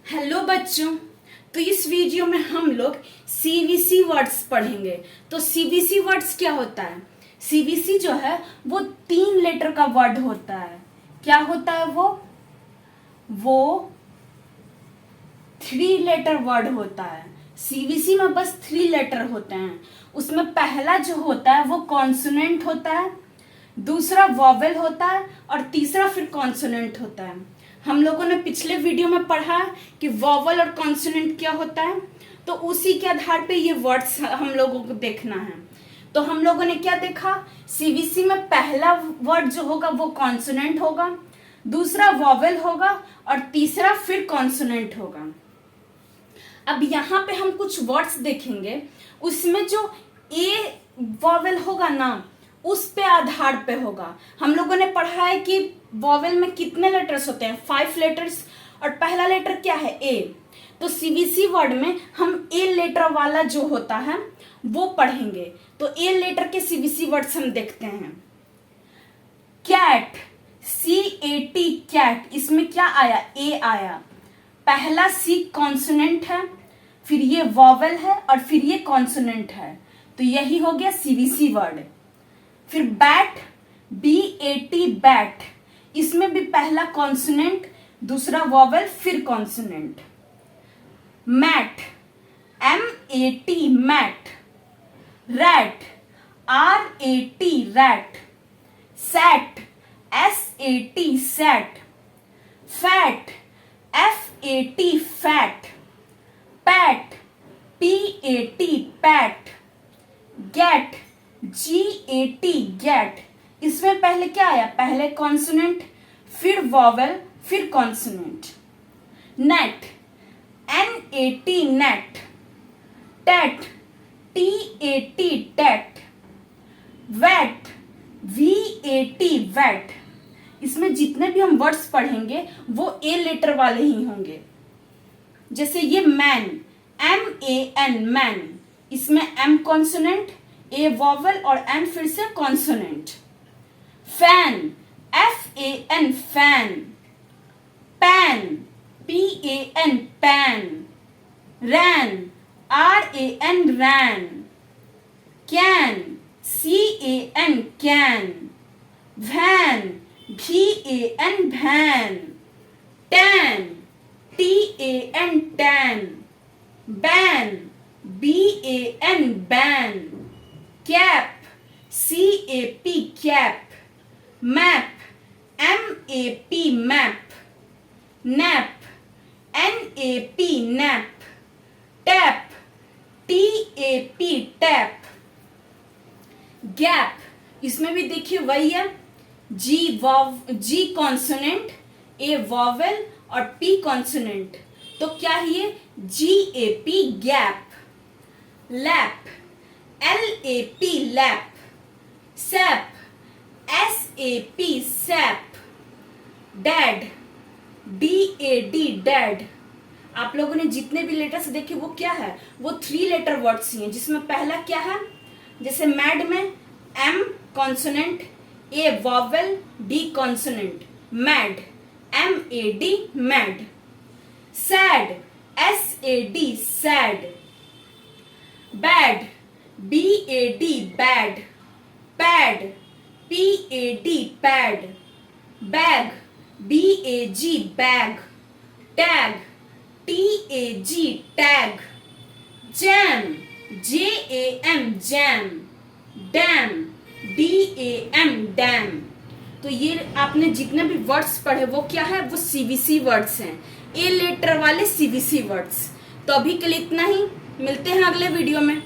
Hello बच्चों। तो इस वीडियो में हम लोग सीवीसी वर्ड्स पढ़ेंगे। तो सीवीसी वर्ड्स क्या होता है? सीवीसी जो है वो 3 लेटर का वर्ड होता है। क्या होता है वो 3 लेटर वर्ड होता है। सीवीसी में बस 3 लेटर होते हैं। उसमें पहला जो होता है वो कॉन्सोनेंट होता है, दूसरा वॉवेल होता है और तीसरा फिर कॉन्सोनेंट होता है। हम लोगों ने पिछले वीडियो में पढ़ा कि वॉवल और कॉन्सोनेंट क्या होता है, तो उसी के आधार पे ये वर्ड्स हम लोगों को देखना है। तो हम लोगों ने क्या देखा? सीवीसी में पहला वर्ड जो होगा वो कॉन्सोनेंट होगा, दूसरा वॉवेल होगा और तीसरा फिर कॉन्सोनेंट होगा। अब यहाँ पे हम कुछ वर्ड्स देखेंगे, उसमें जो ए वॉवेल होगा ना उस पे आधार पे होगा। हम लोगों ने पढ़ा है कि वॉवेल में कितने लेटर्स होते हैं? 5 लेटर्स, और पहला लेटर क्या है? ए। तो सीवीसी वर्ड में हम ए लेटर वाला जो होता है वो पढ़ेंगे। तो ए लेटर के सीवीसी वर्ड्स हम देखते हैं। कैट, CAT कैट, इसमें क्या आया? ए आया। पहला सी कॉन्सोनेंट है, फिर ये वॉवेल है और फिर ये कॉन्सोनेंट है, तो यही हो गया सीवीसी वर्ड। फिर बैट, BAT बैट, इसमें भी पहला कॉन्सोनेंट, दूसरा वॉवेल, फिर consonant. Mat, MAT mat. Rat, RAT rat. Sat, SAT sat. Fat, FAT fat. Pat, PAT pat. Gat, GAT gat, इसमें पहले क्या आया? पहले कॉन्सोनेंट, फिर वॉवेल, फिर consonant. Nat, NAT nat. Tat, TAT tat. Vat, VAT vat. इसमें जितने भी हम वर्ड्स पढ़ेंगे वो ए लेटर वाले ही होंगे। जैसे ये मैन, MAN मैन, इसमें M कॉन्सोनेंट, ए वॉवेल और एन फिर से consonant. Fan, FAN fan. Pan, PAN pan. Ran, RAN ran. Can, CAN can. Van, VAN van. Tan, TAN tan. Ban, BAN ban. Cap, CAP cap. Map, MAP map. Nap, NAP nap. Tap, TAP tap. Gap, इसमें भी देखिए वही है, G consonant, A vowel और P consonant, तो क्या है ये? GAP gap. Lap, LAP lap. SAP, SAP SAP. Dad, DAD dad. आप लोगों ने जितने भी लेटर्स देखे वो क्या है? वो 3 लेटर वर्ड्स ही हैं, जिसमें पहला क्या है? जैसे मैड में M consonant, A vowel, D consonant, mad, MAD mad. Sad, SAD sad. Bad, BAD bad. Pad, PAD pad. Bag, BAG bag. Tag, TAG tag. Jam, JAM jam. Dam, DAM dam. तो ये आपने जितने भी words पढ़े वो क्या है? वो सीवीसी वर्ड्स हैं, ए लेटर वाले सीवीसी वर्ड्स। तो अभी के लिए इतना ही, मिलते हैं अगले वीडियो में।